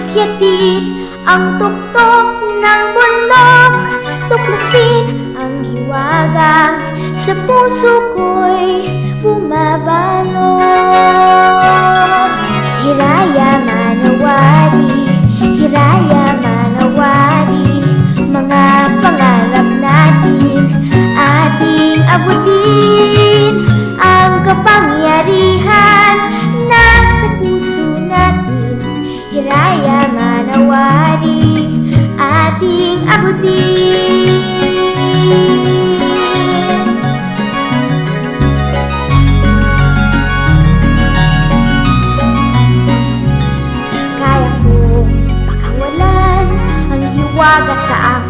Akyatin ang tuktok ng bundok, tuklasin ang hiwagang sa puso ko'y bumabalot. Hiraya manawari, hiraya manawari, mga pangarap natin ating abutin. Ang kapangyarihan nasa puso natin, hiraya manawari, ating abutin. Kaya kong pakawalan ang hiwaga sa akin